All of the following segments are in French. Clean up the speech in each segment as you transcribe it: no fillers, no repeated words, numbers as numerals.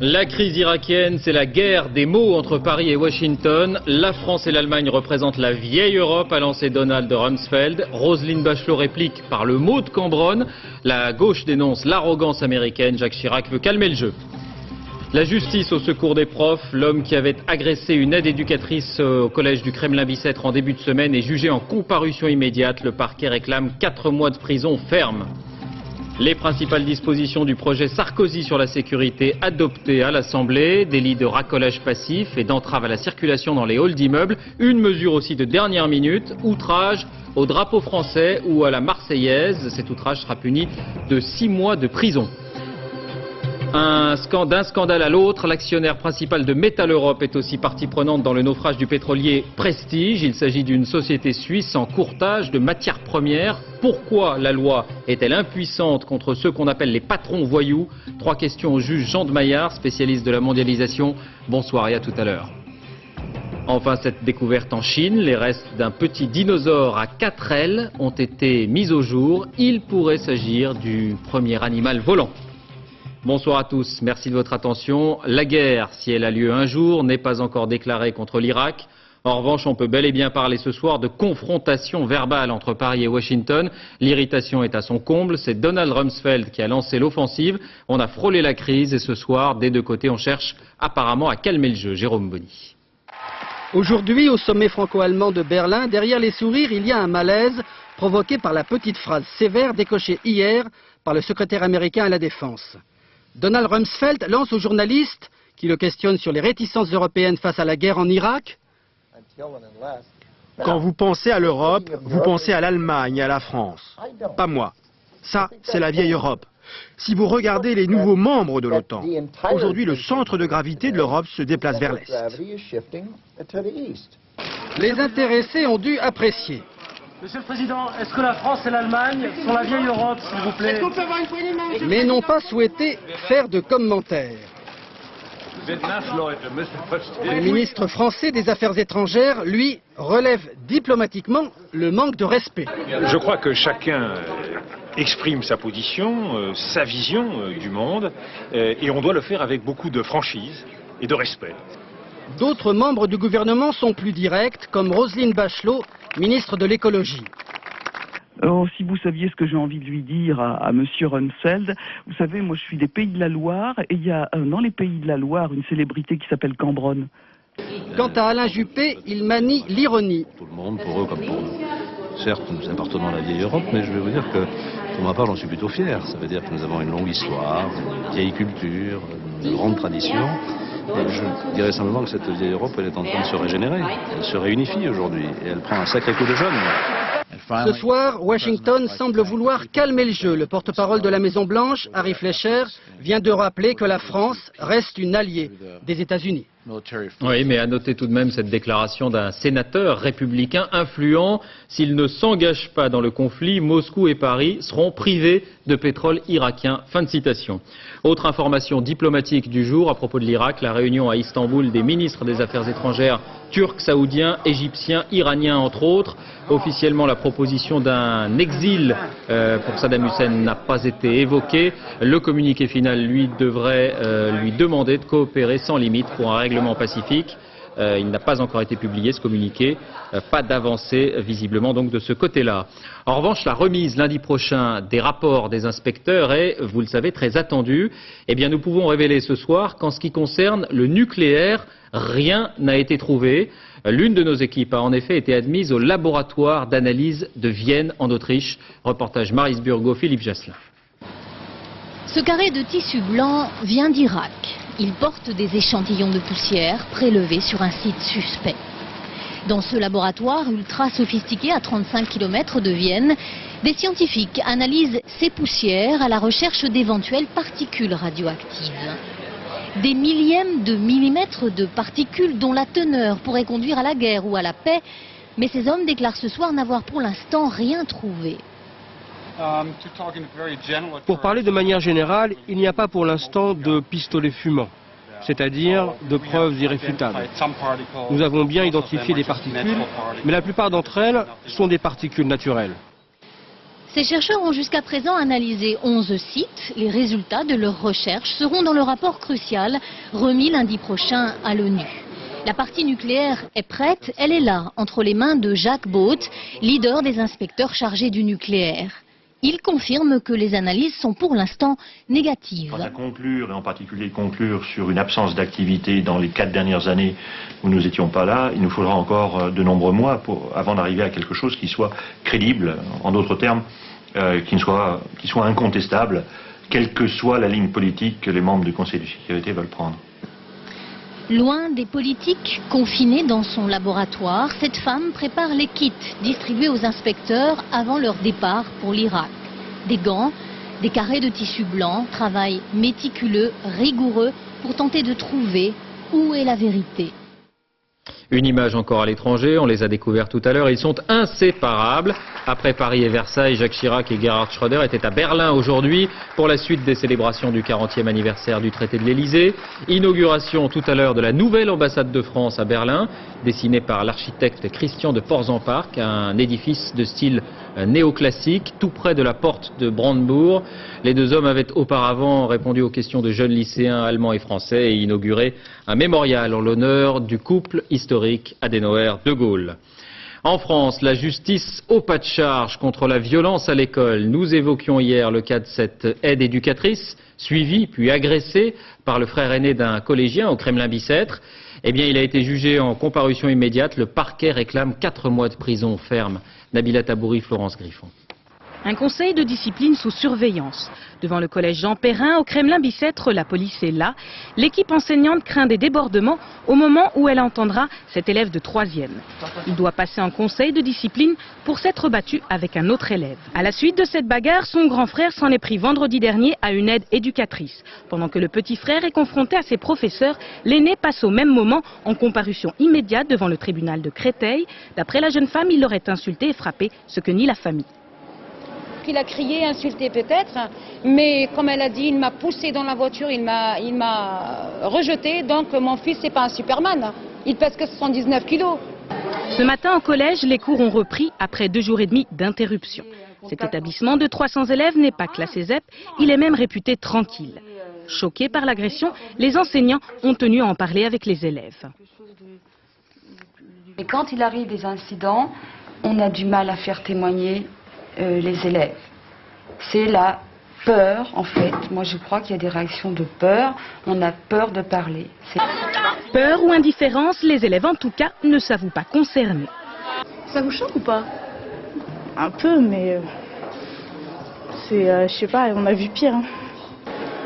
La crise irakienne, c'est la guerre des mots entre Paris et Washington. La France et l'Allemagne représentent la vieille Europe, a lancé Donald Rumsfeld. Roselyne Bachelot réplique par le mot de Cambronne. La gauche dénonce l'arrogance américaine. Jacques Chirac veut calmer le jeu. La justice au secours des profs. L'homme qui avait agressé une aide éducatrice au collège du Kremlin-Bicêtre en début de semaine est jugé en comparution immédiate. Le parquet réclame 4 mois de prison ferme. Les principales dispositions du projet Sarkozy sur la sécurité adoptées à l'Assemblée, délit de racolage passif et d'entrave à la circulation dans les halls d'immeubles, une mesure aussi de dernière minute, outrage au drapeau français ou à la Marseillaise. Cet outrage sera puni de 6 mois de prison. D'un scandale à l'autre, l'actionnaire principal de Metal Europe est aussi partie prenante dans le naufrage du pétrolier Prestige. Il s'agit d'une société suisse en courtage de matières premières. Pourquoi la loi est-elle impuissante contre ceux qu'on appelle les patrons voyous? 3 questions au juge Jean de Maillard, spécialiste de la mondialisation. Bonsoir et à tout à l'heure. Enfin, cette découverte en Chine, les restes d'un petit dinosaure à 4 ailes ont été mis au jour. Il pourrait s'agir du premier animal volant. Bonsoir à tous, merci de votre attention. La guerre, si elle a lieu un jour, n'est pas encore déclarée contre l'Irak. En revanche, on peut bel et bien parler ce soir de confrontation verbale entre Paris et Washington. L'irritation est à son comble, c'est Donald Rumsfeld qui a lancé l'offensive. On a frôlé la crise et ce soir, des deux côtés, on cherche apparemment à calmer le jeu. Jérôme Bonny. Aujourd'hui, au sommet franco-allemand de Berlin, derrière les sourires, il y a un malaise provoqué par la petite phrase sévère décochée hier par le secrétaire américain à la Défense. Donald Rumsfeld lance aux journalistes qui le questionnent sur les réticences européennes face à la guerre en Irak. Quand vous pensez à l'Europe, vous pensez à l'Allemagne et à la France. Pas moi. Ça, c'est la vieille Europe. Si vous regardez les nouveaux membres de l'OTAN, aujourd'hui le centre de gravité de l'Europe se déplace vers l'Est. Les intéressés ont dû apprécier. Monsieur le Président, est-ce que la France et l'Allemagne sont la vieille Europe, s'il vous plaît? Mais n'ont pas souhaité faire de commentaires. Le ministre français des Affaires étrangères, lui, relève diplomatiquement le manque de respect. Je crois que chacun exprime sa position, sa vision du monde, et on doit le faire avec beaucoup de franchise et de respect. D'autres membres du gouvernement sont plus directs, comme Roselyne Bachelot, ministre de l'écologie. Alors, si vous saviez ce que j'ai envie de lui dire à monsieur Rumsfeld, vous savez, moi je suis des Pays de la Loire, et il y a dans les Pays de la Loire une célébrité qui s'appelle Cambronne. Quant à Alain Juppé, il manie l'ironie. Tout le monde, pour eux comme pour nous. Certes, nous appartenons à la vieille Europe, mais je vais vous dire que, pour ma part, j'en suis plutôt fier. Ça veut dire que nous avons une longue histoire, une vieille culture, une grande tradition. Et je dirais simplement que cette vieille Europe, elle est en train de se régénérer. Elle se réunifie aujourd'hui et elle prend un sacré coup de jeune. Ce soir, Washington semble vouloir calmer le jeu. Le porte-parole de la Maison-Blanche, Harry Fleischer, vient de rappeler que la France reste une alliée des États-Unis. Oui, mais à noter tout de même cette déclaration d'un sénateur républicain influent. S'il ne s'engage pas dans le conflit, Moscou et Paris seront privés de pétrole irakien. Fin de citation. Autre information diplomatique du jour à propos de l'Irak, la réunion à Istanbul des ministres des Affaires étrangères turcs, saoudiens, égyptiens, iraniens entre autres. Officiellement, la proposition d'un exil pour Saddam Hussein n'a pas été évoquée. Le communiqué final, lui, devrait lui demander de coopérer sans limite pour un règlement pacifique. Il n'a pas encore été publié, ce communiqué. Pas d'avancée, visiblement, donc de ce côté-là. En revanche, la remise lundi prochain des rapports des inspecteurs est, vous le savez, très attendue. Eh bien, nous pouvons révéler ce soir qu'en ce qui concerne le nucléaire, rien n'a été trouvé. L'une de nos équipes a en effet été admise au laboratoire d'analyse de Vienne, en Autriche. Reportage Maris Burgo, Philippe Jasselin. Ce carré de tissu blanc vient d'Irak. Il porte des échantillons de poussière prélevés sur un site suspect. Dans ce laboratoire ultra sophistiqué à 35 km de Vienne, des scientifiques analysent ces poussières à la recherche d'éventuelles particules radioactives. Des millièmes de millimètres de particules dont la teneur pourrait conduire à la guerre ou à la paix, mais ces hommes déclarent ce soir n'avoir pour l'instant rien trouvé. Pour parler de manière générale, il n'y a pas pour l'instant de pistolet fumant, c'est-à-dire de preuves irréfutables. Nous avons bien identifié des particules, mais la plupart d'entre elles sont des particules naturelles. Ces chercheurs ont jusqu'à présent analysé 11 sites. Les résultats de leurs recherches seront dans le rapport crucial remis lundi prochain à l'ONU. La partie nucléaire est prête, elle est là, entre les mains de Jacques Boot, leader des inspecteurs chargés du nucléaire. Il confirme que les analyses sont pour l'instant négatives. Quant à conclure, et en particulier conclure sur une absence d'activité dans les 4 dernières années où nous n'étions pas là, il nous faudra encore de nombreux mois avant d'arriver à quelque chose qui soit crédible, en d'autres termes, qui soit incontestable, quelle que soit la ligne politique que les membres du Conseil de sécurité veulent prendre. Loin des politiques, confinée dans son laboratoire, cette femme prépare les kits distribués aux inspecteurs avant leur départ pour l'Irak. Des gants, des carrés de tissu blanc, travail méticuleux, rigoureux pour tenter de trouver où est la vérité. Une image encore à l'étranger, on les a découverts tout à l'heure, ils sont inséparables. Après Paris et Versailles, Jacques Chirac et Gerhard Schröder étaient à Berlin aujourd'hui pour la suite des célébrations du 40e anniversaire du traité de l'Elysée. Inauguration tout à l'heure de la nouvelle ambassade de France à Berlin, dessinée par l'architecte Christian de Porzenpark, un édifice de style néoclassique, tout près de la porte de Brandebourg. Les deux hommes avaient auparavant répondu aux questions de jeunes lycéens allemands et français et inauguré un mémorial en l'honneur du couple historique Adenauer-De Gaulle. En France, la justice au pas de charge contre la violence à l'école. Nous évoquions hier le cas de cette aide éducatrice, suivie puis agressée par le frère aîné d'un collégien au Kremlin-Bicêtre. Eh bien, il a été jugé en comparution immédiate. Le parquet réclame 4 mois de prison ferme. Nabila Tabouri, Florence Griffon. Un conseil de discipline sous surveillance. Devant le collège Jean Perrin, au Kremlin-Bicêtre, la police est là. L'équipe enseignante craint des débordements au moment où elle entendra cet élève de 3e. Il doit passer en conseil de discipline pour s'être battu avec un autre élève. À la suite de cette bagarre, son grand frère s'en est pris vendredi dernier à une aide éducatrice. Pendant que le petit frère est confronté à ses professeurs, l'aîné passe au même moment en comparution immédiate devant le tribunal de Créteil. D'après la jeune femme, il l'aurait insulté et frappé, ce que nie la famille. Il a crié, insulté peut-être, mais comme elle a dit, il m'a poussé dans la voiture, il m'a rejeté, donc mon fils c'est pas un Superman, il pèse que 79 kilos. Ce matin au collège, les cours ont repris après 2 jours et demi d'interruption. Cet établissement de 300 élèves n'est pas classé ZEP, il est même réputé tranquille. Choqués par l'agression, les enseignants ont tenu à en parler avec les élèves. Et quand il arrive des incidents, on a du mal à faire témoigner les élèves. C'est la peur, en fait. Moi, je crois qu'il y a des réactions de peur. On a peur de parler. Peur ou indifférence, les élèves, en tout cas, ne s'avouent pas concernés. Ça vous choque ou pas? Un peu, mais je sais pas, on a vu pire. Hein.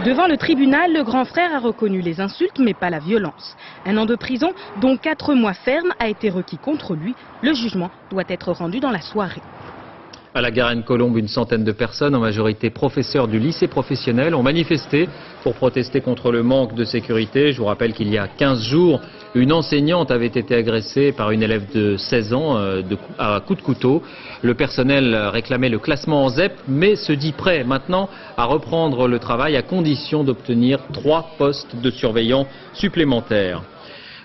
Devant le tribunal, le grand frère a reconnu les insultes, mais pas la violence. 1 an de prison, dont 4 mois ferme, a été requis contre lui. Le jugement doit être rendu dans la soirée. À la Garenne-Colombe, une centaine de personnes, en majorité professeurs du lycée professionnel, ont manifesté pour protester contre le manque de sécurité. Je vous rappelle qu'il y a 15 jours, une enseignante avait été agressée par une élève de 16 ans à coups de couteau. Le personnel réclamait le classement en ZEP, mais se dit prêt maintenant à reprendre le travail à condition d'obtenir 3 postes de surveillants supplémentaires.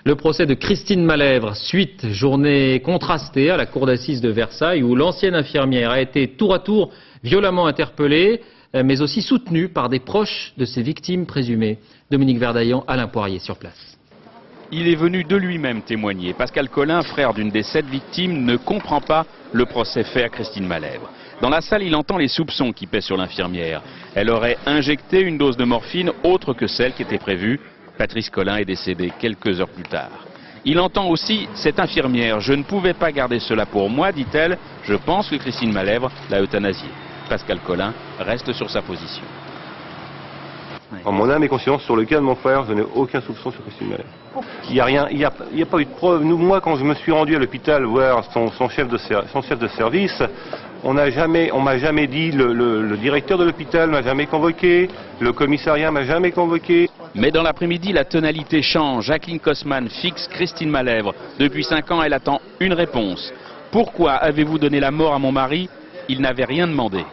Le procès de Christine Malèvre, suite journée contrastée à la cour d'assises de Versailles où l'ancienne infirmière a été tour à tour violemment interpellée, mais aussi soutenue par des proches de ses victimes présumées. Dominique Verdaillan, Alain Poirier sur place. Il est venu de lui-même témoigner. Pascal Collin, frère d'une des 7 victimes, ne comprend pas le procès fait à Christine Malèvre. Dans la salle, il entend les soupçons qui pèsent sur l'infirmière. Elle aurait injecté une dose de morphine autre que celle qui était prévue. Patrice Collin est décédé quelques heures plus tard. Il entend aussi cette infirmière. Je ne pouvais pas garder cela pour moi, dit-elle. Je pense que Christine Malèvre l'a euthanasiée. Pascal Collin reste sur sa position. En mon âme et conscience, sur le cas de mon frère, je n'ai aucun soupçon sur Christine Malèvre. Il n'y a rien, il n'y a pas eu de preuve. Moi, quand je me suis rendu à l'hôpital voir son chef de service, on m'a jamais dit, le directeur de l'hôpital m'a jamais convoqué, le commissariat m'a jamais convoqué. Mais dans l'après-midi, la tonalité change. Jacqueline Kosman fixe Christine Malèvre. Depuis 5 ans, elle attend une réponse. Pourquoi avez-vous donné la mort à mon mari? Il n'avait rien demandé.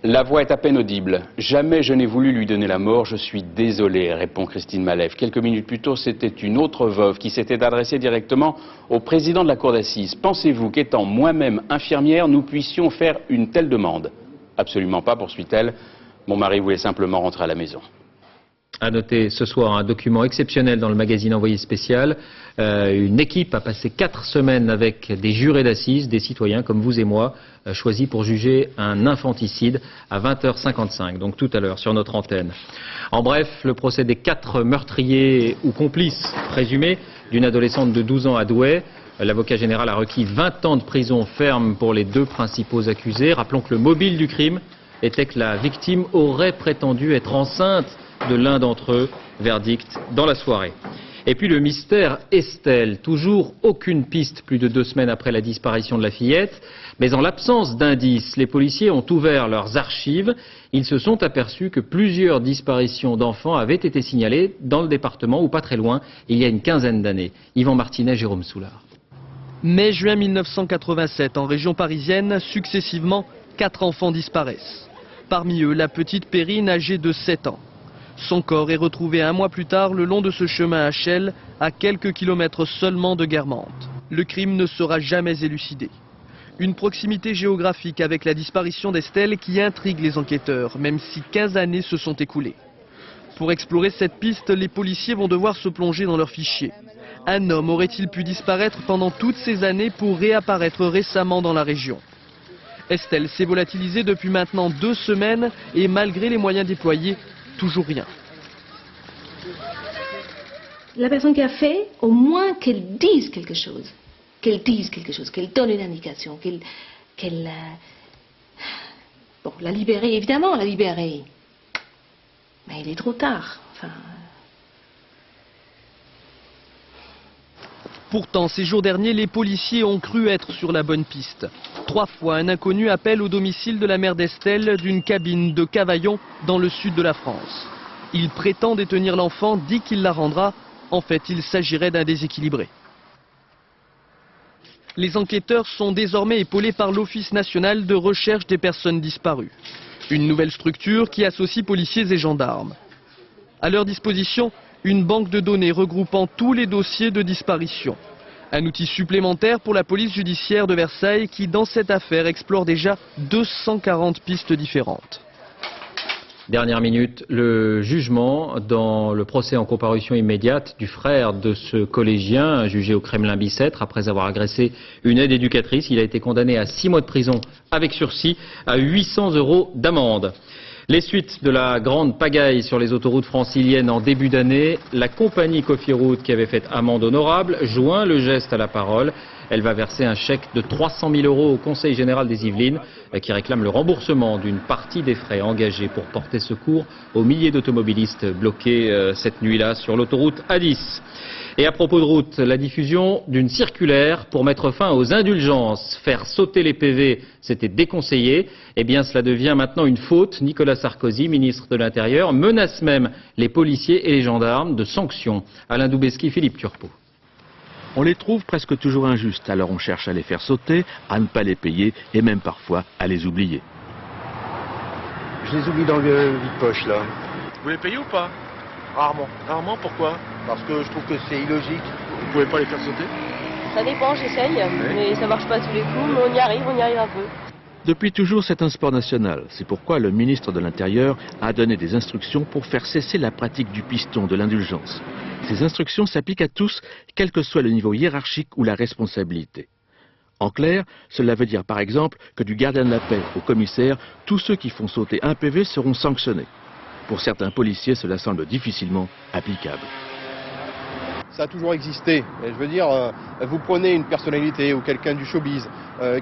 La voix est à peine audible. Jamais je n'ai voulu lui donner la mort, je suis désolé, répond Christine Malev. Quelques minutes plus tôt, c'était une autre veuve qui s'était adressée directement au président de la cour d'assises. Pensez-vous qu'étant moi-même infirmière, nous puissions faire une telle demande? Absolument pas, poursuit-elle. Mon mari voulait simplement rentrer à la maison. À noter ce soir un document exceptionnel dans le magazine Envoyé spécial. Une équipe a passé 4 semaines avec des jurés d'assises, des citoyens comme vous et moi, choisis pour juger un infanticide à 20h55, donc tout à l'heure sur notre antenne. En bref, le procès des 4 meurtriers ou complices présumés d'une adolescente de 12 ans à Douai. L'avocat général a requis 20 ans de prison ferme pour les 2 principaux accusés. Rappelons que le mobile du crime était que la victime aurait prétendu être enceinte de l'un d'entre eux. Verdict dans la soirée. Et puis le mystère Estelle, toujours aucune piste plus de 2 semaines après la disparition de la fillette. Mais en l'absence d'indices, les policiers ont ouvert leurs archives. Ils se sont aperçus que plusieurs disparitions d'enfants avaient été signalées dans le département ou pas très loin, il y a une quinzaine d'années. Yvan Martinet, Jérôme Soulard. Mai-juin 1987, en région parisienne, successivement, 4 enfants disparaissent. Parmi eux, la petite Perrine, âgée de 7 ans. Son corps est retrouvé 1 mois plus tard le long de ce chemin à Chelles, à quelques kilomètres seulement de Guermantes. Le crime ne sera jamais élucidé. Une proximité géographique avec la disparition d'Estelle qui intrigue les enquêteurs, même si 15 années se sont écoulées. Pour explorer cette piste, les policiers vont devoir se plonger dans leurs fichiers. Un homme aurait-il pu disparaître pendant toutes ces années pour réapparaître récemment dans la région? Estelle s'est volatilisée depuis maintenant 2 semaines et malgré les moyens déployés, toujours rien. La personne qui a fait, au moins qu'elle dise quelque chose, qu'elle donne une indication, bon, la libérer, évidemment, la libérer. Mais il est trop tard. Enfin... Pourtant, ces jours derniers, les policiers ont cru être sur la bonne piste. 3 fois, un inconnu appelle au domicile de la mère d'Estelle d'une cabine de Cavaillon dans le sud de la France. Il prétend détenir l'enfant, dit qu'il la rendra. En fait, il s'agirait d'un déséquilibré. Les enquêteurs sont désormais épaulés par l'Office national de recherche des personnes disparues. Une nouvelle structure qui associe policiers et gendarmes. À leur disposition, une banque de données regroupant tous les dossiers de disparition. Un outil supplémentaire pour la police judiciaire de Versailles qui, dans cette affaire, explore déjà 240 pistes différentes. Dernière minute, le jugement dans le procès en comparution immédiate du frère de ce collégien jugé au Kremlin-Bicêtre après avoir agressé une aide éducatrice. Il a été condamné à 6 mois de prison avec sursis, à 800 € d'amende. Les suites de la grande pagaille sur les autoroutes franciliennes en début d'année, la compagnie Cofiroute qui avait fait amende honorable joint le geste à la parole. Elle va verser un chèque de 300 000 € au Conseil général des Yvelines qui réclame le remboursement d'une partie des frais engagés pour porter secours aux milliers d'automobilistes bloqués cette nuit-là sur l'autoroute A10. Et à propos de route, la diffusion d'une circulaire pour mettre fin aux indulgences. Faire sauter les PV, c'était déconseillé. Eh bien, cela devient maintenant une faute. Nicolas Sarkozy, ministre de l'Intérieur, menace même les policiers et les gendarmes de sanctions. Alain Doubeski, Philippe Turpot. On les trouve presque toujours injustes, alors on cherche à les faire sauter, à ne pas les payer et même parfois à les oublier. Je les oublie dans le vide-poche là. Vous les payez ou pas? Rarement. Rarement, pourquoi? Parce que je trouve que c'est illogique. Vous pouvez pas les faire sauter? Ça dépend, j'essaye, mais ça marche pas tous les coups, mais on y arrive un peu. Depuis toujours, c'est un sport national. C'est pourquoi le ministre de l'Intérieur a donné des instructions pour faire cesser la pratique du piston, de l'indulgence. Ces instructions s'appliquent à tous, quel que soit le niveau hiérarchique ou la responsabilité. En clair, cela veut dire par exemple que du gardien de la paix au commissaire, tous ceux qui font sauter un PV seront sanctionnés. Pour certains policiers, cela semble difficilement applicable. Ça a toujours existé. Et je veux dire, vous prenez une personnalité ou quelqu'un du showbiz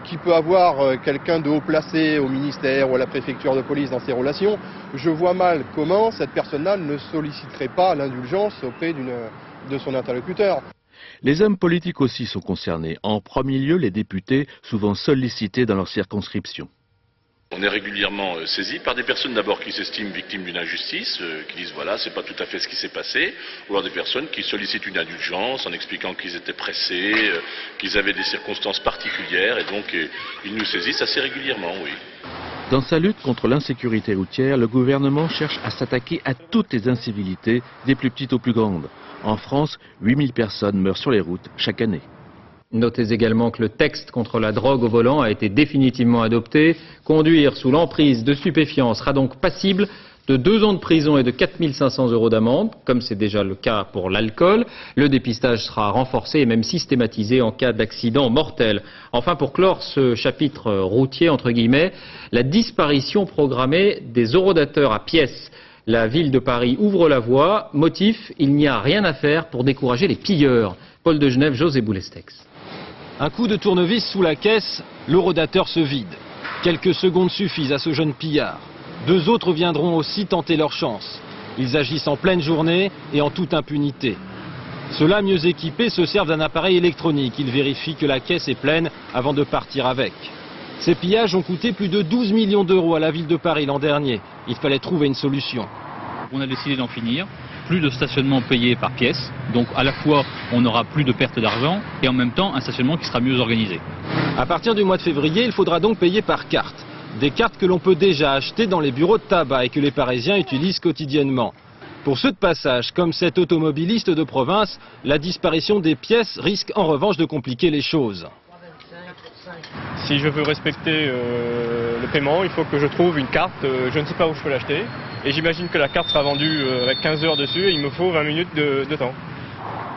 qui peut avoir quelqu'un de haut placé au ministère ou à la préfecture de police dans ses relations. Je vois mal comment cette personne-là ne solliciterait pas l'indulgence auprès de son interlocuteur. Les hommes politiques aussi sont concernés. En premier lieu, les députés, souvent sollicités dans leur circonscription. On est régulièrement saisi par des personnes d'abord qui s'estiment victimes d'une injustice, qui disent voilà, c'est pas tout à fait ce qui s'est passé, ou alors des personnes qui sollicitent une indulgence en expliquant qu'ils étaient pressés, qu'ils avaient des circonstances particulières, et donc ils nous saisissent assez régulièrement, oui. Dans sa lutte contre l'insécurité routière, le gouvernement cherche à s'attaquer à toutes les incivilités, des plus petites aux plus grandes. En France, 8000 personnes meurent sur les routes chaque année. Notez également que le texte contre la drogue au volant a été définitivement adopté. Conduire sous l'emprise de stupéfiants sera donc passible de 2 ans de prison et de 4 500 € d'amende, comme c'est déjà le cas pour l'alcool. Le dépistage sera renforcé et même systématisé en cas d'accident mortel. Enfin, pour clore ce chapitre routier, entre guillemets, la disparition programmée des horodateurs à pièces. La ville de Paris ouvre la voie. Motif, il n'y a rien à faire pour décourager les pilleurs. Paul de Genève, José Boulestex. Un coup de tournevis sous la caisse, l'horodateur se vide. Quelques secondes suffisent à ce jeune pillard. 2 autres viendront aussi tenter leur chance. Ils agissent en pleine journée et en toute impunité. Ceux-là, mieux équipés, se servent d'un appareil électronique. Ils vérifient que la caisse est pleine avant de partir avec. Ces pillages ont coûté plus de 12 millions d'euros à la ville de Paris l'an dernier. Il fallait trouver une solution. On a décidé d'en finir. Plus de stationnement payé par pièce, donc à la fois on n'aura plus de perte d'argent et en même temps un stationnement qui sera mieux organisé. À partir du mois de février, il faudra donc payer par carte. Des cartes que l'on peut déjà acheter dans les bureaux de tabac et que les Parisiens utilisent quotidiennement. Pour ceux de passage, comme cet automobiliste de province, la disparition des pièces risque en revanche de compliquer les choses. Si je veux respecter le paiement, il faut que je trouve une carte, je ne sais pas où je peux l'acheter. Et j'imagine que la carte sera vendue avec 15 heures dessus et il me faut 20 minutes de temps.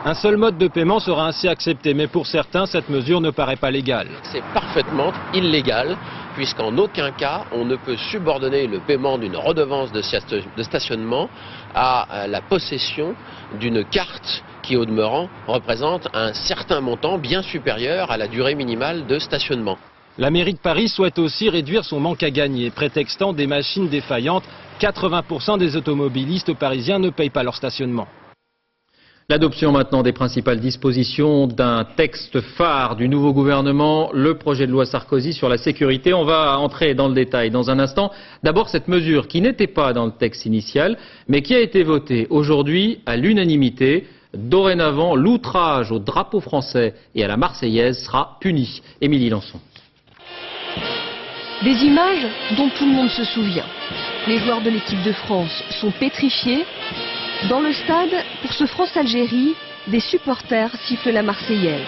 Un seul mode de paiement sera ainsi accepté, mais pour certains, cette mesure ne paraît pas légale. C'est parfaitement illégal, puisqu'en aucun cas, on ne peut subordonner le paiement d'une redevance de stationnement à la possession d'une carte qui, au demeurant, représente un certain montant bien supérieur à la durée minimale de stationnement. La mairie de Paris souhaite aussi réduire son manque à gagner, prétextant des machines défaillantes. 80% des automobilistes parisiens ne payent pas leur stationnement. L'adoption maintenant des principales dispositions d'un texte phare du nouveau gouvernement, le projet de loi Sarkozy sur la sécurité. On va entrer dans le détail dans un instant. D'abord, cette mesure qui n'était pas dans le texte initial, mais qui a été votée aujourd'hui à l'unanimité. Dorénavant, l'outrage au drapeau français et à la Marseillaise sera puni. Émilie Lançon. Des images dont tout le monde se souvient. Les joueurs de l'équipe de France sont pétrifiés. Dans le stade, pour ce France-Algérie, des supporters sifflent la Marseillaise.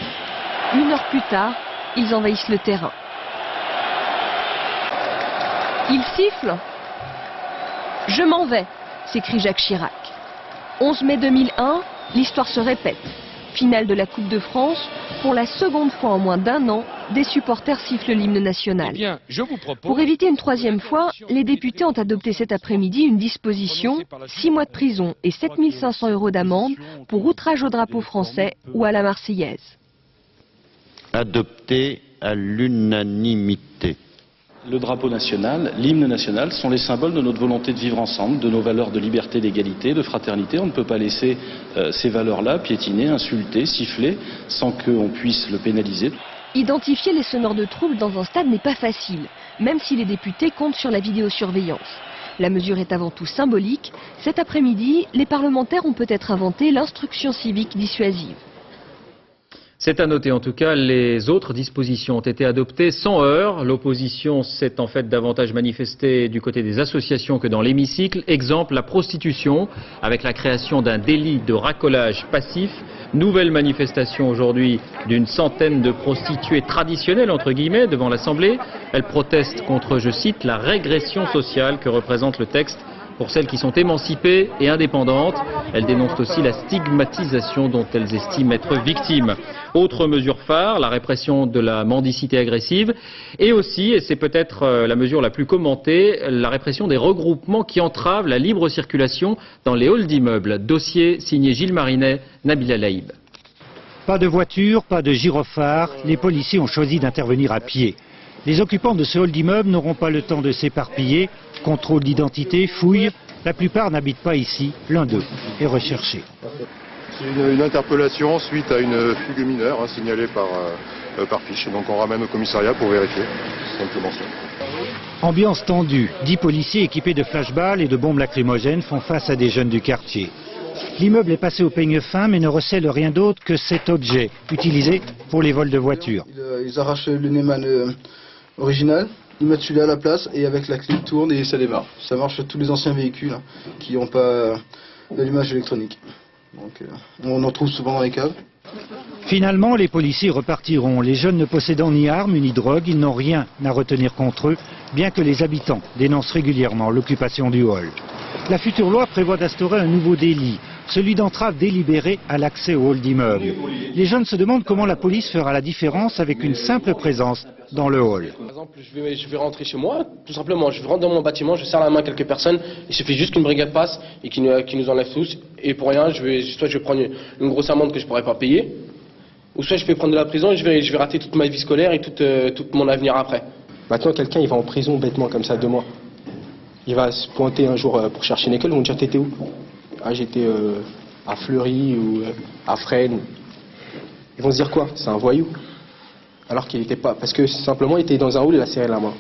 1 heure plus tard, ils envahissent le terrain. Ils sifflent. « Je m'en vais », s'écrie Jacques Chirac. 11 mai 2001, l'histoire se répète. Finale de la Coupe de France, pour la seconde fois en moins d'1 an, des supporters sifflent l'hymne national. Eh bien, je vous propose... Pour éviter une 3e fois, les députés ont adopté cet après-midi une disposition, 6 mois de prison et 7 500 € d'amende pour outrage au drapeau français ou à la Marseillaise. Adopté à l'unanimité. Le drapeau national, l'hymne national sont les symboles de notre volonté de vivre ensemble, de nos valeurs de liberté, d'égalité, de fraternité. On ne peut pas laisser ces valeurs-là piétiner, insulter, siffler, sans qu'on puisse le pénaliser. Identifier les semeurs de troubles dans un stade n'est pas facile, même si les députés comptent sur la vidéosurveillance. La mesure est avant tout symbolique. Cet après-midi, les parlementaires ont peut-être inventé l'instruction civique dissuasive. C'est à noter en tout cas, les autres dispositions ont été adoptées sans heurts. L'opposition s'est en fait davantage manifestée du côté des associations que dans l'hémicycle. Exemple, la prostitution, avec la création d'un délit de racolage passif. Nouvelle manifestation aujourd'hui d'une centaine de prostituées traditionnelles, entre guillemets, devant l'Assemblée. Elles protestent contre, je cite, la régression sociale que représente le texte pour celles qui sont émancipées et indépendantes. Elles dénoncent aussi la stigmatisation dont elles estiment être victimes. Autre mesure phare, la répression de la mendicité agressive et aussi, et c'est peut-être la mesure la plus commentée, la répression des regroupements qui entravent la libre circulation dans les halls d'immeubles. Dossier signé Gilles Marinet, Nabila Laïb. Pas de voiture, pas de gyrophare, les policiers ont choisi d'intervenir à pied. Les occupants de ce hall d'immeuble n'auront pas le temps de s'éparpiller. Contrôle d'identité, fouille. La plupart n'habitent pas ici. L'un d'eux est recherché. C'est une interpellation suite à une fugue mineure signalée par fiche. Donc on ramène au commissariat pour vérifier. C'est simplement ça. Ambiance tendue. 10 policiers équipés de flashballs et de bombes lacrymogènes font face à des jeunes du quartier. L'immeuble est passé au peigne fin mais ne recèle rien d'autre que cet objet utilisé pour les vols de voitures. Ils arrachent le Neumann original, Ils mettent celui-là à la place et avec la clé tourne et ça démarre. Ça marche sur tous les anciens véhicules qui n'ont pas d'allumage électronique. Donc on en trouve souvent dans les caves. Finalement, les policiers repartiront. Les jeunes ne possédant ni armes ni drogue, ils n'ont rien à retenir contre eux, bien que les habitants dénoncent régulièrement l'occupation du hall. La future loi prévoit d'instaurer un nouveau délit, celui d'entrave délibérée à l'accès au hall d'immeuble. Les jeunes se demandent comment la police fera la différence avec une simple présence dans le hall. Par exemple, je vais rentrer chez moi, tout simplement, je rentre dans mon bâtiment, je serre la main à quelques personnes, il suffit juste qu'une brigade passe et qui nous enlève tous, et pour rien, soit je vais prendre une grosse amende que je ne pourrais pas payer, ou soit je vais prendre de la prison et je vais rater toute ma vie scolaire et tout mon avenir après. Maintenant, quelqu'un il va en prison bêtement comme ça 2 mois. Il va se pointer un jour pour chercher une école, ils vont dire t'étais où? Ah, j'étais à Fleury ou à Fresnes. Ils vont se dire quoi? C'est un voyou. Alors qu'il n'était pas, parce que simplement il était dans un hall et il a serré la main.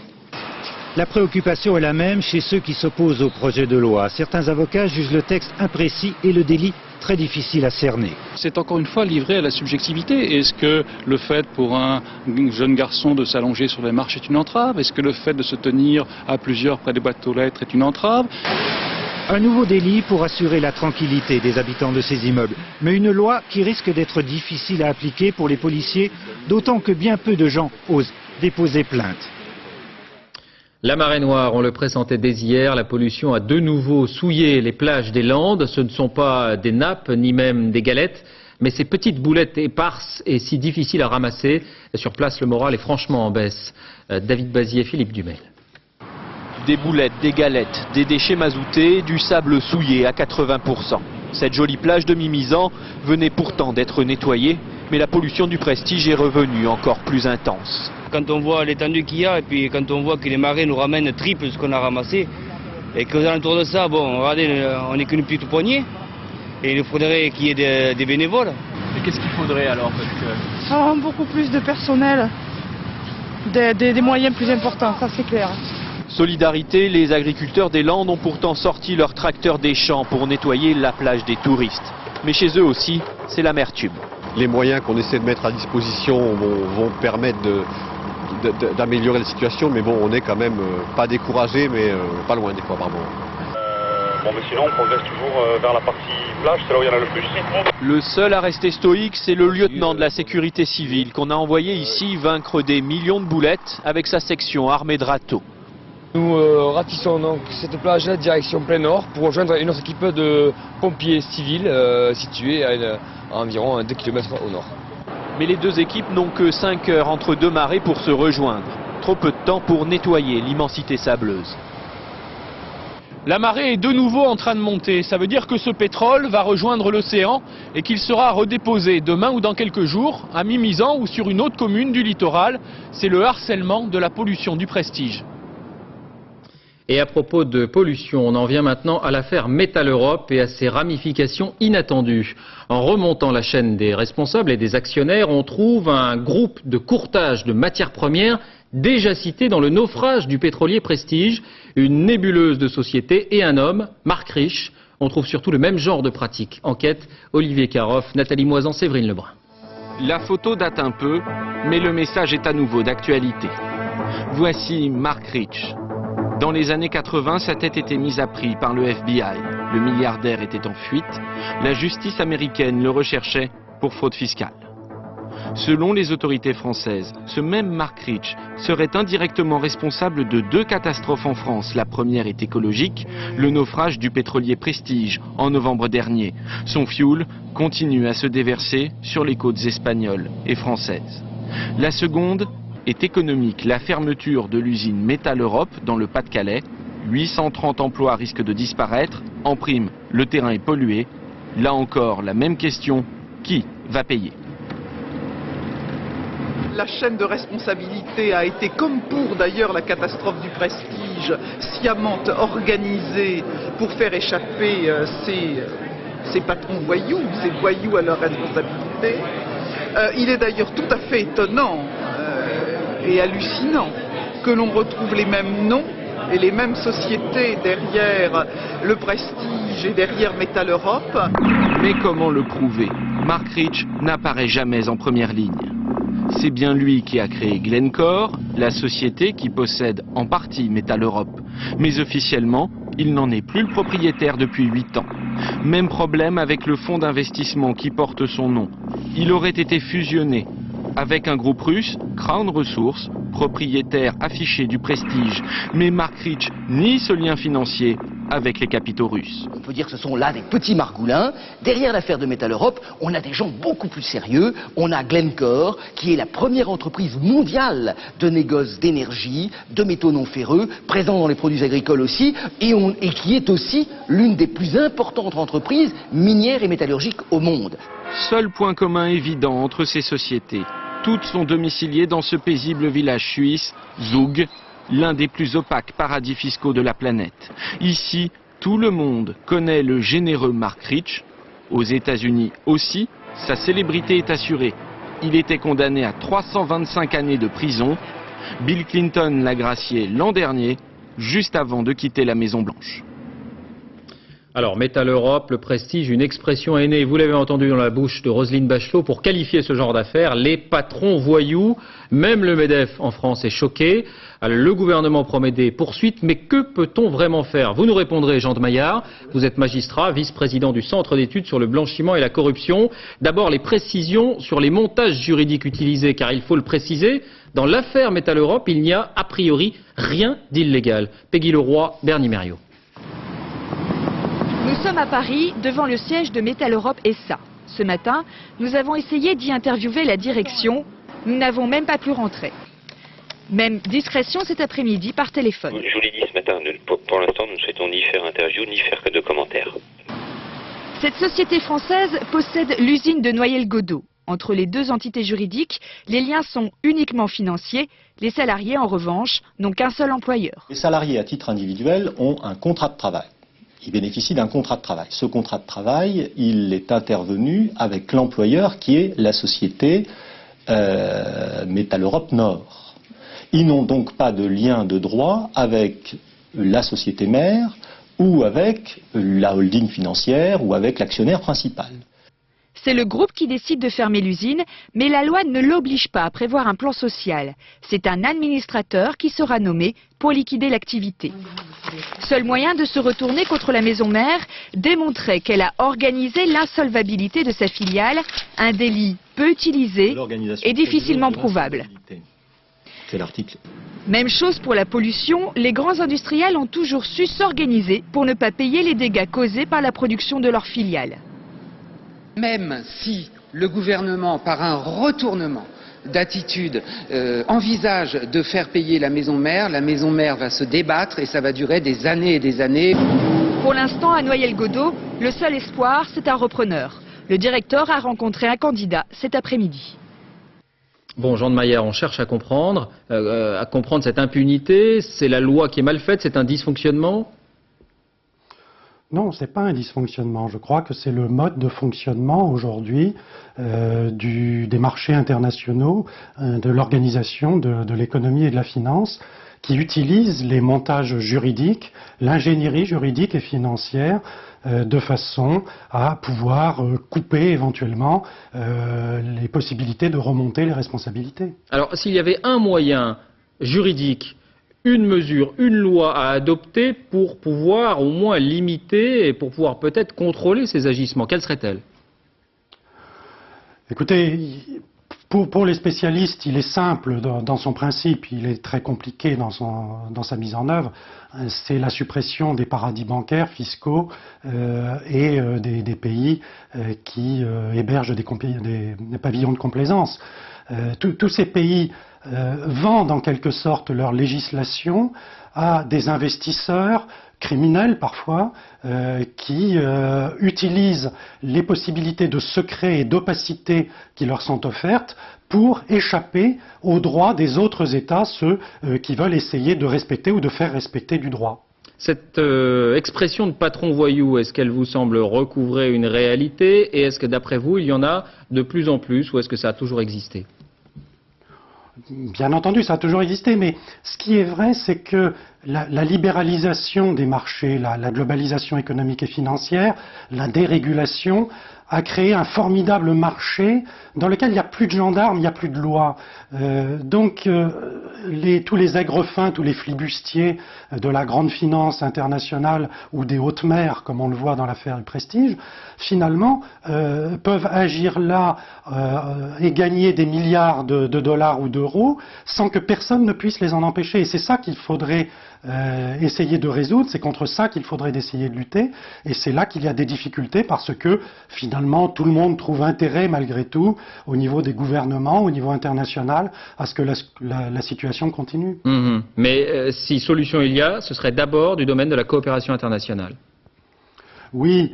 La préoccupation est la même chez ceux qui s'opposent au projet de loi. Certains avocats jugent le texte imprécis et le délit très difficile à cerner. C'est encore une fois livré à la subjectivité. Est-ce que le fait pour un jeune garçon de s'allonger sur les marches est une entrave? Est-ce que le fait de se tenir à plusieurs près des boîtes aux lettres est une entrave? Un nouveau délit pour assurer la tranquillité des habitants de ces immeubles, mais une loi qui risque d'être difficile à appliquer pour les policiers, d'autant que bien peu de gens osent déposer plainte. La marée noire, on le pressentait dès hier, la pollution a de nouveau souillé les plages des Landes. Ce ne sont pas des nappes ni même des galettes, mais ces petites boulettes éparses et si difficiles à ramasser. Sur place, le moral est franchement en baisse. David Bazier, Philippe Dumel. Des boulettes, des galettes, des déchets mazoutés, du sable souillé à 80%. Cette jolie plage de Mimizan venait pourtant d'être nettoyée, mais la pollution du Prestige est revenue encore plus intense. Quand on voit l'étendue qu'il y a et puis quand on voit que les marées nous ramènent triple ce qu'on a ramassé et qu'aux alentours de ça, bon, regardez, on n'est qu'une petite poignée et il faudrait qu'il y ait des bénévoles. Et qu'est-ce qu'il faudrait alors beaucoup plus de personnel, des moyens plus importants, ça c'est clair. Solidarité, les agriculteurs des Landes ont pourtant sorti leurs tracteurs des champs pour nettoyer la plage des touristes. Mais chez eux aussi, c'est l'amertume. Les moyens qu'on essaie de mettre à disposition vont permettre d'améliorer la situation, mais bon, on n'est quand même pas découragé, mais pas loin des fois par moment. Bon, mais sinon, on progresse toujours vers la partie plage, c'est là où il y en a le plus. Le seul à rester stoïque, c'est le lieutenant de la sécurité civile qu'on a envoyé ici vaincre des millions de boulettes avec sa section armée de râteaux. Nous ratissons donc cette plage-là direction plein nord pour rejoindre une autre équipe de pompiers civils située à environ 2 km au nord. Mais les deux équipes n'ont que 5 heures entre deux marées pour se rejoindre. Trop peu de temps pour nettoyer l'immensité sableuse. La marée est de nouveau en train de monter. Ça veut dire que ce pétrole va rejoindre l'océan et qu'il sera redéposé demain ou dans quelques jours à Mimizan ou sur une autre commune du littoral. C'est le harcèlement de la pollution du Prestige. Et à propos de pollution, on en vient maintenant à l'affaire Métal Europe et à ses ramifications inattendues. En remontant la chaîne des responsables et des actionnaires, on trouve un groupe de courtage de matières premières déjà cité dans le naufrage du pétrolier Prestige, une nébuleuse de société et un homme, Marc Rich. On trouve surtout le même genre de pratique. Enquête, Olivier Caroff, Nathalie Moisan, Séverine Lebrun. La photo date un peu, mais le message est à nouveau d'actualité. Voici Marc Rich. Dans les années 80, sa tête était mise à prix par le FBI. Le milliardaire était en fuite. La justice américaine le recherchait pour fraude fiscale. Selon les autorités françaises, ce même Marc Rich serait indirectement responsable de 2 catastrophes en France. La première est écologique, le naufrage du pétrolier Prestige en novembre dernier. Son fioul continue à se déverser sur les côtes espagnoles et françaises. La seconde est économique, la fermeture de l'usine Métal Europe dans le Pas-de-Calais. 830 emplois risquent de disparaître. En prime, le terrain est pollué. Là encore, la même question, qui va payer ? La chaîne de responsabilité a été, comme pour d'ailleurs la catastrophe du Prestige, sciemment organisée pour faire échapper ces patrons voyous, ces voyous à leur responsabilité. Il est d'ailleurs tout à fait étonnant et hallucinant que l'on retrouve les mêmes noms et les mêmes sociétés derrière le Prestige et derrière Métal Europe. Mais comment le prouver ? Marc Rich n'apparaît jamais en première ligne. C'est bien lui qui a créé Glencore, la société qui possède en partie Metal Europe. Mais officiellement, il n'en est plus le propriétaire depuis 8 ans. Même problème avec le fonds d'investissement qui porte son nom. Il aurait été fusionné avec un groupe russe, Crown Resources, propriétaire affiché du Prestige. Mais Marc Rich nie ce lien financier avec les capitaux russes. On peut dire que ce sont là des petits margoulins. Derrière l'affaire de Metal Europe, on a des gens beaucoup plus sérieux. On a Glencore, qui est la première entreprise mondiale de négoce d'énergie, de métaux non ferreux, présent dans les produits agricoles aussi, et qui est aussi l'une des plus importantes entreprises minières et métallurgiques au monde. Seul point commun évident entre ces sociétés. Toutes sont domiciliées dans ce paisible village suisse, Zug, l'un des plus opaques paradis fiscaux de la planète. Ici, tout le monde connaît le généreux Marc Rich. Aux États-Unis aussi, sa célébrité est assurée. Il était condamné à 325 années de prison. Bill Clinton l'a gracié l'an dernier, juste avant de quitter la Maison-Blanche. Alors, Metal Europe, le Prestige, une expression est née, vous l'avez entendu dans la bouche de Roselyne Bachelot, pour qualifier ce genre d'affaires, les patrons voyous. Même le MEDEF en France est choqué. Alors, le gouvernement promet des poursuites, mais que peut-on vraiment faire? Vous nous répondrez, Jean de Maillard. Vous êtes magistrat, vice-président du Centre d'études sur le blanchiment et la corruption. D'abord, les précisions sur les montages juridiques utilisés, car il faut le préciser, dans l'affaire Metal Europe, il n'y a a priori rien d'illégal. Peggy Leroy, Bernie Merriot. Nous sommes à Paris, devant le siège de Metal Europe SA. Ce matin, nous avons essayé d'y interviewer la direction. Nous n'avons même pas pu rentrer. Même discrétion cet après-midi par téléphone. Je vous l'ai dit ce matin, pour l'instant, nous ne souhaitons ni faire interview, ni faire que de commentaires. Cette société française possède l'usine de Noyelles-Godault. Entre les deux entités juridiques, les liens sont uniquement financiers. Les salariés, en revanche, n'ont qu'un seul employeur. Les salariés, à titre individuel, ont un contrat de travail. Ils bénéficient d'un contrat de travail. Ce contrat de travail, il est intervenu avec l'employeur qui est la société Metal Europe Nord. Ils n'ont donc pas de lien de droit avec la société mère ou avec la holding financière ou avec l'actionnaire principal. C'est le groupe qui décide de fermer l'usine, mais la loi ne l'oblige pas à prévoir un plan social. C'est un administrateur qui sera nommé pour liquider l'activité. Seul moyen de se retourner contre la maison mère, démontrer qu'elle a organisé l'insolvabilité de sa filiale, un délit peu utilisé et difficilement prouvable. C'est l'article. Même chose pour la pollution, les grands industriels ont toujours su s'organiser pour ne pas payer les dégâts causés par la production de leur filiale. Même si le gouvernement, par un retournement d'attitude, envisage de faire payer la maison mère va se débattre et ça va durer des années et des années. Pour l'instant, à Noyelles-Godault, le seul espoir, c'est un repreneur. Le directeur a rencontré un candidat cet après-midi. Bon, Jean de Maillard, on cherche à comprendre cette impunité. C'est la loi qui est mal faite, c'est un dysfonctionnement? Non, ce n'est pas un dysfonctionnement. Je crois que c'est le mode de fonctionnement aujourd'hui des marchés internationaux, de l'organisation de l'économie et de la finance, qui utilise les montages juridiques, l'ingénierie juridique et financière, de façon à pouvoir couper éventuellement les possibilités de remonter les responsabilités. Alors, s'il y avait un moyen juridique, une mesure, une loi à adopter pour pouvoir au moins limiter et pour pouvoir peut-être contrôler ces agissements, quelle serait-elle? Écoutez, pour les spécialistes, il est simple dans son principe, il est très compliqué dans sa mise en œuvre. C'est la suppression des paradis bancaires, fiscaux et des pays qui hébergent des pavillons de complaisance. Tous ces pays vendent en quelque sorte leur législation à des investisseurs criminels parfois qui utilisent les possibilités de secret et d'opacité qui leur sont offertes pour échapper aux droits des autres États, ceux qui veulent essayer de respecter ou de faire respecter du droit. Cette expression de patron voyou, est-ce qu'elle vous semble recouvrer une réalité et est-ce que d'après vous, il y en a de plus en plus ou est-ce que ça a toujours existé? Bien entendu, ça a toujours existé, mais ce qui est vrai, c'est que la libéralisation des marchés, la globalisation économique et financière, la dérégulation a créé un formidable marché dans lequel il n'y a plus de gendarmes, il n'y a plus de lois. Tous les aigrefins, tous les flibustiers de la grande finance internationale ou des hautes mers, comme on le voit dans l'affaire du Prestige, finalement peuvent agir là et gagner des milliards de dollars ou d'euros sans que personne ne puisse les en empêcher. Et c'est ça qu'il faudrait essayer de résoudre, c'est contre ça qu'il faudrait essayer de lutter, et c'est là qu'il y a des difficultés parce que finalement tout le monde trouve intérêt malgré tout au niveau des gouvernements, au niveau international, à ce que la situation continue. Mais si solution il y a, ce serait d'abord du domaine de la coopération internationale. Oui.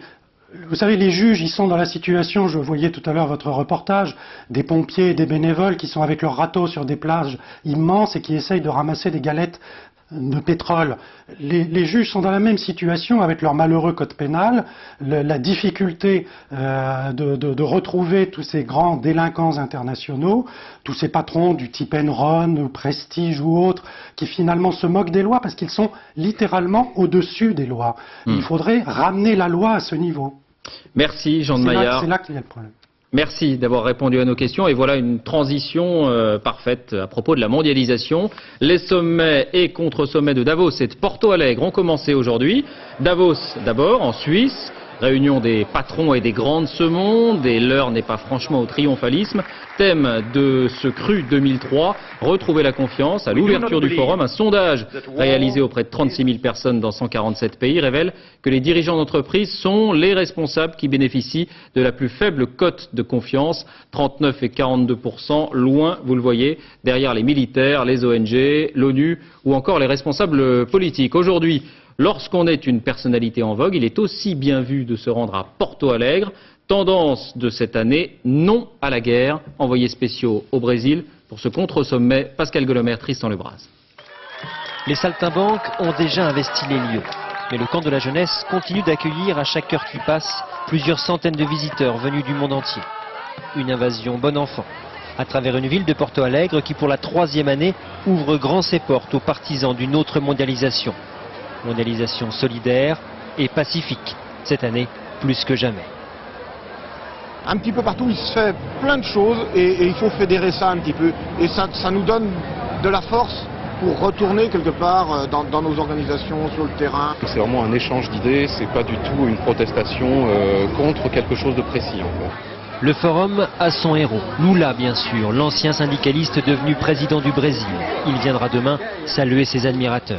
Vous savez, les juges, ils sont dans la situation, je voyais tout à l'heure votre reportage, des pompiers et des bénévoles qui sont avec leurs râteaux sur des plages immenses et qui essayent de ramasser des galettes de pétrole. Les juges sont dans la même situation avec leur malheureux code pénal, la difficulté de retrouver tous ces grands délinquants internationaux, tous ces patrons du type Enron ou Prestige ou autres, qui finalement se moquent des lois parce qu'ils sont littéralement au-dessus des lois. Il faudrait ramener la loi à ce niveau. Merci Jean de Maillard. C'est là qu'il y a le problème. Merci d'avoir répondu à nos questions et voilà une transition parfaite à propos de la mondialisation. Les sommets et contre-sommets de Davos et de Porto Alegre ont commencé aujourd'hui. Davos d'abord en Suisse, réunion des patrons et des grands de ce monde et l'heure n'est pas franchement au triomphalisme. Thème de ce CRU 2003, retrouver la confiance. À l'ouverture du forum, un sondage réalisé auprès de 36 000 personnes dans 147 pays révèle que les dirigeants d'entreprise sont les responsables qui bénéficient de la plus faible cote de confiance, 39 et 42%, loin, vous le voyez, derrière les militaires, les ONG, l'ONU ou encore les responsables politiques. Aujourd'hui, lorsqu'on est une personnalité en vogue, il est aussi bien vu de se rendre à Porto Alegre. Tendance de cette année, non à la guerre. Envoyés spéciaux au Brésil pour ce contre-sommet, Pascal Golomer, Tristan Lebras. Les saltimbanques ont déjà investi les lieux. Mais le camp de la jeunesse continue d'accueillir à chaque heure qui passe plusieurs centaines de visiteurs venus du monde entier. Une invasion bon enfant, à travers une ville de Porto Alegre qui pour la 3e année ouvre grand ses portes aux partisans d'une autre mondialisation. Mondialisation solidaire et pacifique, cette année plus que jamais. Un petit peu partout, il se fait plein de choses et il faut fédérer ça un petit peu. Et ça nous donne de la force pour retourner quelque part dans nos organisations, sur le terrain. C'est vraiment un échange d'idées, c'est pas du tout une protestation contre quelque chose de précis. En fait. Le forum a son héros, Lula bien sûr, l'ancien syndicaliste devenu président du Brésil. Il viendra demain saluer ses admirateurs.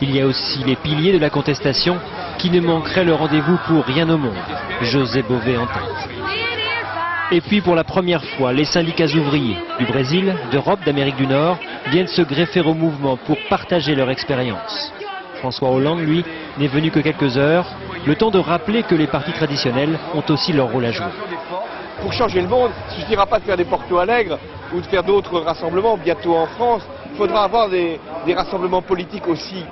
Il y a aussi les piliers de la contestation qui ne manqueraient le rendez-vous pour rien au monde. José Bové en tête. Et puis pour la première fois, les syndicats ouvriers du Brésil, d'Europe, d'Amérique du Nord viennent se greffer au mouvement pour partager leur expérience. François Hollande, lui, n'est venu que quelques heures, le temps de rappeler que les partis traditionnels ont aussi leur rôle à jouer. Pour changer le monde, il ne suffira pas de faire des Porto Alegre ou de faire d'autres rassemblements bientôt en France. Il faudra avoir des rassemblements politiques aussi.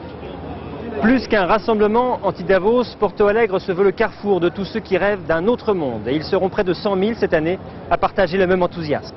Plus qu'un rassemblement anti-Davos, Porto Alegre se veut le carrefour de tous ceux qui rêvent d'un autre monde. Et ils seront près de 100 000 cette année à partager le même enthousiasme.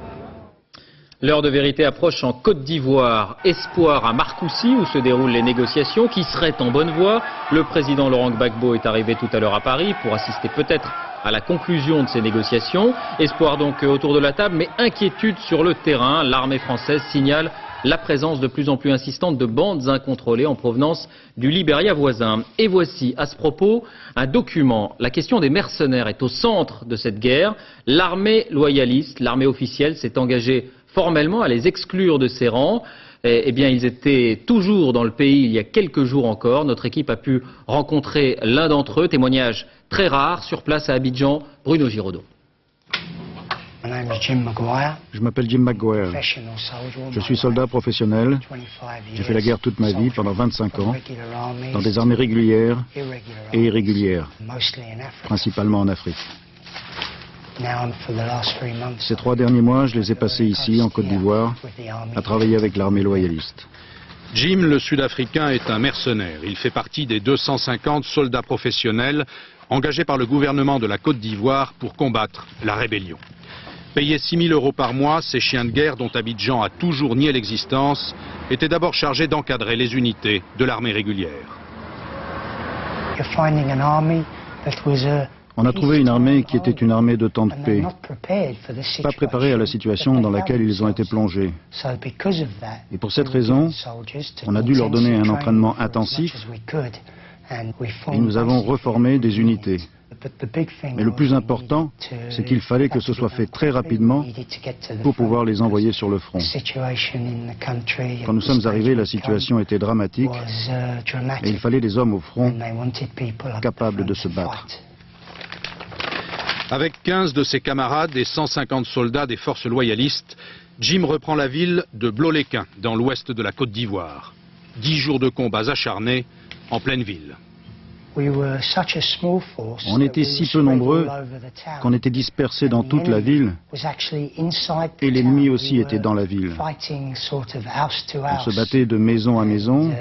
L'heure de vérité approche en Côte d'Ivoire. Espoir à Marcoussis où se déroulent les négociations qui seraient en bonne voie. Le président Laurent Gbagbo est arrivé tout à l'heure à Paris pour assister peut-être à la conclusion de ces négociations. Espoir donc autour de la table, mais inquiétude sur le terrain. L'armée française signale la présence de plus en plus insistante de bandes incontrôlées en provenance du Libéria voisin. Et voici à ce propos un document. La question des mercenaires est au centre de cette guerre. L'armée loyaliste, l'armée officielle, s'est engagée formellement à les exclure de ses rangs. Eh bien, ils étaient toujours dans le pays il y a quelques jours encore. Notre équipe a pu rencontrer l'un d'entre eux. Témoignage très rare sur place à Abidjan. Bruno Giraudot. Je m'appelle Jim McGuire. Je suis soldat professionnel. J'ai fait la guerre toute ma vie, pendant 25 ans, dans des armées régulières et irrégulières, principalement en Afrique. Ces 3 derniers mois, je les ai passés ici, en Côte d'Ivoire, à travailler avec l'armée loyaliste. Jim, le Sud-Africain, est un mercenaire. Il fait partie des 250 soldats professionnels engagés par le gouvernement de la Côte d'Ivoire pour combattre la rébellion. Payés 6 000 € par mois, ces chiens de guerre, dont Abidjan a toujours nié l'existence, étaient d'abord chargés d'encadrer les unités de l'armée régulière. On a trouvé une armée qui était une armée de temps de paix, pas préparée à la situation dans laquelle ils ont été plongés. Et pour cette raison, on a dû leur donner un entraînement intensif et nous avons reformé des unités. Mais le plus important, c'est qu'il fallait que ce soit fait très rapidement pour pouvoir les envoyer sur le front. Quand nous sommes arrivés, la situation était dramatique et il fallait des hommes au front capables de se battre. Avec 15 de ses camarades et 150 soldats des forces loyalistes, Jim reprend la ville de Bloléquin, dans l'ouest de la Côte d'Ivoire. 10 jours de combats acharnés en pleine ville. On était si peu nombreux qu'on était dispersés dans toute la ville et l'ennemi aussi était dans la ville. On se battait de maison à maison,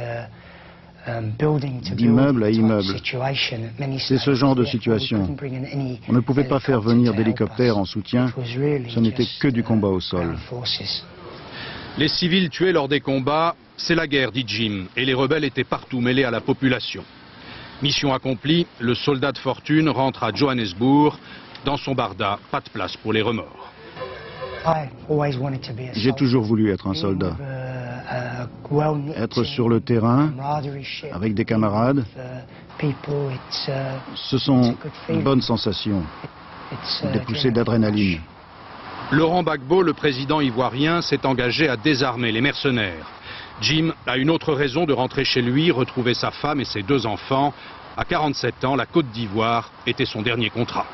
d'immeuble à immeuble. C'est ce genre de situation. On ne pouvait pas faire venir d'hélicoptères en soutien, ce n'était que du combat au sol. Les civils tués lors des combats, c'est la guerre, dit Jim, et les rebelles étaient partout mêlés à la population. Mission accomplie, le soldat de fortune rentre à Johannesburg. Dans son barda, pas de place pour les remords. J'ai toujours voulu être un soldat. Être sur le terrain, avec des camarades, ce sont de bonnes sensations, des poussées d'adrénaline. Laurent Gbagbo, le président ivoirien, s'est engagé à désarmer les mercenaires. Jim a une autre raison de rentrer chez lui, retrouver sa femme et ses 2 enfants. À 47 ans, la Côte d'Ivoire était son dernier contrat.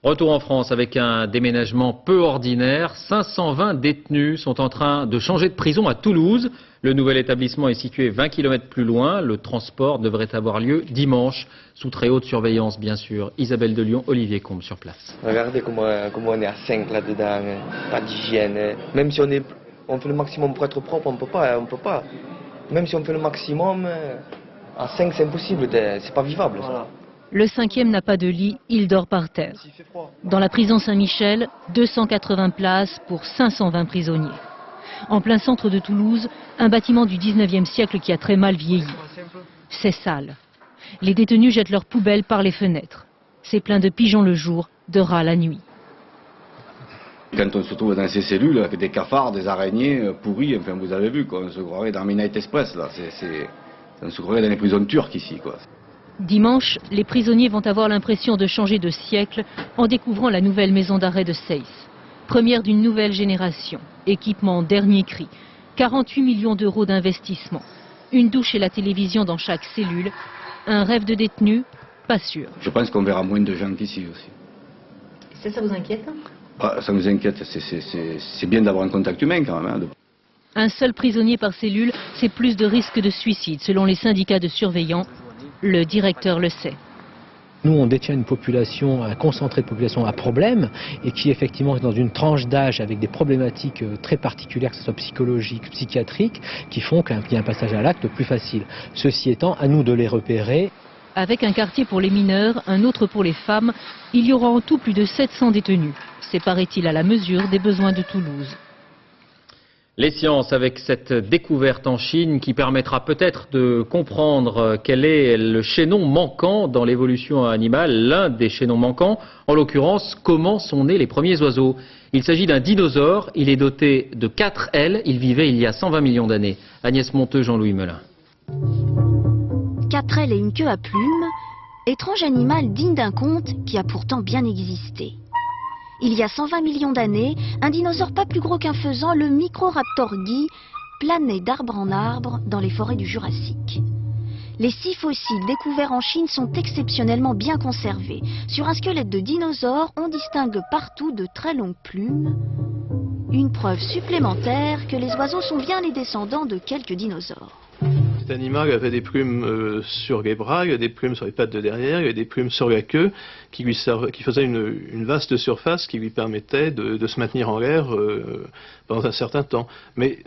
Retour en France avec un déménagement peu ordinaire. 520 détenus sont en train de changer de prison à Toulouse. Le nouvel établissement est situé 20 km plus loin. Le transport devrait avoir lieu dimanche, sous très haute surveillance bien sûr. Isabelle de Lyon, Olivier Combe sur place. Regardez comment on est à 5 là-dedans, pas d'hygiène. Même si on fait le maximum pour être propre, on peut pas. Même si on fait le maximum, à 5 c'est impossible, c'est pas vivable. Voilà. Le 5e n'a pas de lit, il dort par terre. Dans la prison Saint-Michel, 280 places pour 520 prisonniers. En plein centre de Toulouse, un bâtiment du 19e siècle qui a très mal vieilli. C'est sale. Les détenus jettent leurs poubelles par les fenêtres. C'est plein de pigeons le jour, de rats la nuit. Quand on se trouve dans ces cellules avec des cafards, des araignées pourries, enfin vous avez vu, quoi, on se croirait dans Midnight Express, là. On se croirait dans les prisons turques ici, quoi. Dimanche, les prisonniers vont avoir l'impression de changer de siècle en découvrant la nouvelle maison d'arrêt de Seyss. Première d'une nouvelle génération, équipement dernier cri, 48 millions d'euros d'investissement, une douche et la télévision dans chaque cellule, un rêve de détenu, pas sûr. Je pense qu'on verra moins de gens qu'ici aussi. Ça vous inquiète ? Ça nous inquiète, c'est bien d'avoir un contact humain quand même. Hein. Un seul prisonnier par cellule, c'est plus de risques de suicide selon les syndicats de surveillants. Le directeur le sait. Nous, on détient une population, un concentré de population à problème et qui effectivement est dans une tranche d'âge avec des problématiques très particulières, que ce soit psychologiques, psychiatriques, qui font qu'il y a un passage à l'acte plus facile. Ceci étant, à nous de les repérer. Avec un quartier pour les mineurs, un autre pour les femmes, il y aura en tout plus de 700 détenus. C'est, paraît-il, à la mesure des besoins de Toulouse. Les sciences avec cette découverte en Chine qui permettra peut-être de comprendre quel est le chaînon manquant dans l'évolution animale, l'un des chaînons manquants, en l'occurrence comment sont nés les premiers oiseaux. Il s'agit d'un dinosaure, il est doté de 4 ailes, il vivait il y a 120 millions d'années. Agnès Monteux, Jean-Louis Melin. 4 ailes et une queue à plumes, étrange animal digne d'un conte qui a pourtant bien existé. Il y a 120 millions d'années, un dinosaure pas plus gros qu'un faisan, le Microraptor guy, planait d'arbre en arbre dans les forêts du Jurassique. Les 6 fossiles découverts en Chine sont exceptionnellement bien conservés. Sur un squelette de dinosaure, on distingue partout de très longues plumes. Une preuve supplémentaire que les oiseaux sont bien les descendants de quelques dinosaures. Cet animal avait des plumes sur les bras, il y a des plumes sur les pattes de derrière, il y a des plumes sur la queue qui faisaient une vaste surface qui lui permettait de se maintenir en l'air pendant un certain temps. Mais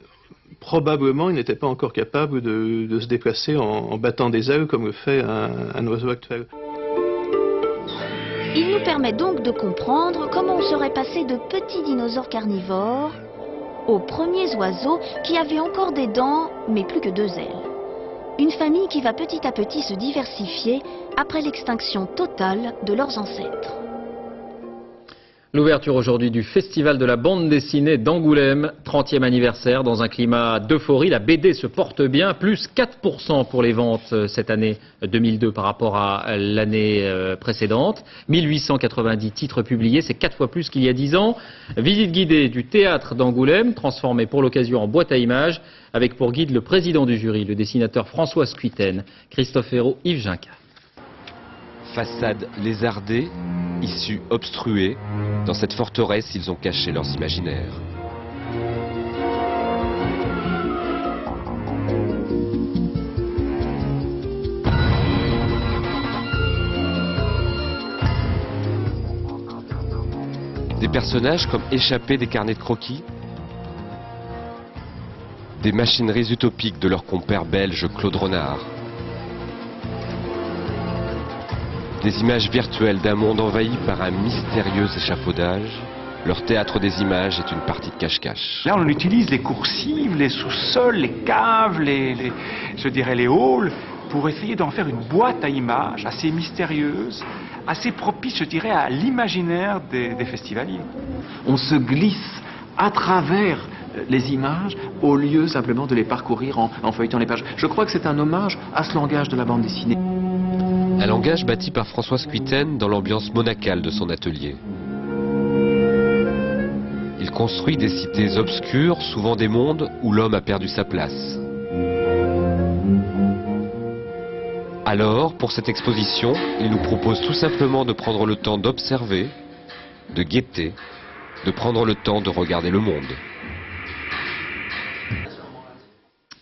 probablement il n'était pas encore capable de se déplacer en battant des ailes comme le fait un oiseau actuel. Il nous permet donc de comprendre comment on serait passé de petits dinosaures carnivores aux premiers oiseaux qui avaient encore des dents, mais plus que 2 ailes. Une famille qui va petit à petit se diversifier après l'extinction totale de leurs ancêtres. L'ouverture aujourd'hui du Festival de la bande dessinée d'Angoulême, 30e anniversaire, dans un climat d'euphorie. La BD se porte bien, plus 4% pour les ventes cette année 2002 par rapport à l'année précédente. 1890 titres publiés, c'est 4 fois plus qu'il y a 10 ans. Visite guidée du théâtre d'Angoulême, transformé pour l'occasion en boîte à images, avec pour guide le président du jury, le dessinateur François Scuiten, Christophe Hérault, Yves Ginca. Façade lézardée, issue obstruée, dans cette forteresse, ils ont caché leurs imaginaires. Des personnages comme échappés des carnets de croquis, des machineries utopiques de leur compère belge Claude Renard, des images virtuelles d'un monde envahi par un mystérieux échafaudage. Leur théâtre des images est une partie de cache-cache. Là, on utilise les coursives, les sous-sols, les caves, je dirais les halls, pour essayer d'en faire une boîte à images assez mystérieuse, assez propice, je dirais, à l'imaginaire des festivaliers. On se glisse à travers les images au lieu simplement de les parcourir en feuilletant les pages. Je crois que c'est un hommage à ce langage de la bande dessinée. Un langage bâti par François Scuiten dans l'ambiance monacale de son atelier. Il construit des cités obscures, souvent des mondes où l'homme a perdu sa place. Alors, pour cette exposition, il nous propose tout simplement de prendre le temps d'observer, de guetter, de prendre le temps de regarder le monde.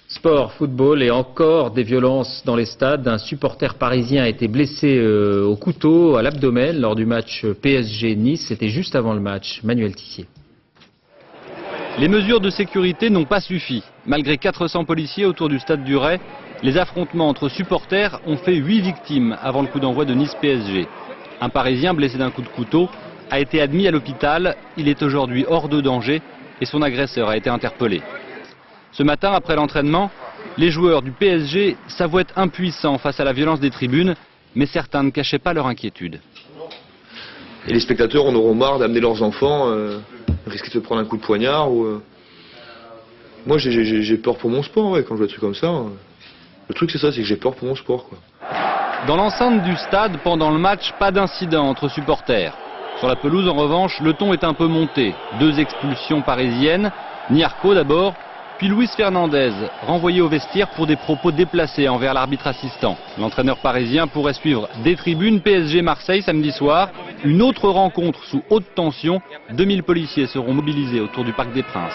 Sport, football et encore des violences dans les stades. Un supporter parisien a été blessé au couteau, à l'abdomen, lors du match PSG-Nice. C'était juste avant le match. Manuel Tissier. Les mesures de sécurité n'ont pas suffi. Malgré 400 policiers autour du stade du Ray, les affrontements entre supporters ont fait 8 victimes avant le coup d'envoi de Nice-PSG. Un Parisien blessé d'un coup de couteau a été admis à l'hôpital. Il est aujourd'hui hors de danger et son agresseur a été interpellé. Ce matin, après l'entraînement, les joueurs du PSG s'avouaient impuissants face à la violence des tribunes, mais certains ne cachaient pas leur inquiétude. Et les spectateurs en auront marre d'amener leurs enfants risquer de se prendre un coup de poignard. Moi, j'ai peur pour mon sport, ouais, quand je vois des trucs comme ça. Le truc, c'est ça, c'est que j'ai peur pour mon sport, quoi. Dans l'enceinte du stade, pendant le match, pas d'incident entre supporters. Sur la pelouse, en revanche, le ton est un peu monté. 2 expulsions parisiennes, Niarco d'abord, puis Luis Fernandez, renvoyé au vestiaire pour des propos déplacés envers l'arbitre assistant. L'entraîneur parisien pourrait suivre des tribunes PSG-Marseille samedi soir. Une autre rencontre sous haute tension. 2000 policiers seront mobilisés autour du Parc des Princes.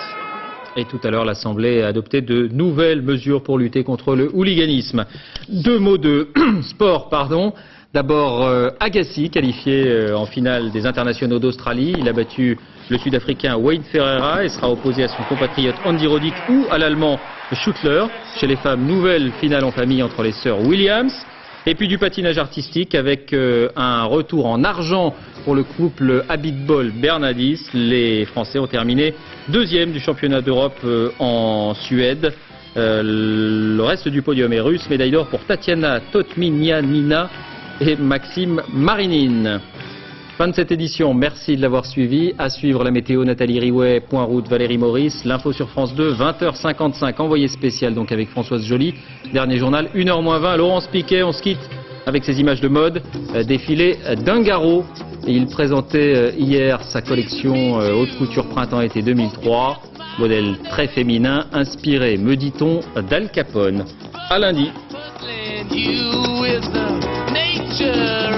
Et tout à l'heure, l'Assemblée a adopté de nouvelles mesures pour lutter contre le hooliganisme. 2 mots de sport, pardon. D'abord, Agassi, qualifié en finale des internationaux d'Australie. Il a battu le Sud-Africain Wayne Ferreira et sera opposé à son compatriote Andy Roddick ou à l'Allemand Schuttler. Chez les femmes, nouvelle finale en famille entre les sœurs Williams. Et puis du patinage artistique avec un retour en argent pour le couple Abitbol-Bernadis. Les Français ont terminé 2e du championnat d'Europe en Suède. Le reste du podium est russe. Médaille d'or pour Tatiana Totminianina et Maxime Marinine. Fin de cette édition, merci de l'avoir suivi. À suivre la météo, Nathalie Riouet, Point Route, Valérie Maurice. L'info sur France 2, 20h55, envoyé spécial donc avec Françoise Joly. Dernier journal, 1h20, Laurence Piquet, on se quitte avec ses images de mode. Défilé d'Ungaro. Il présentait hier sa collection haute couture printemps-été 2003. Modèle très féminin, inspiré, me dit-on, d'Al Capone. À lundi. Nature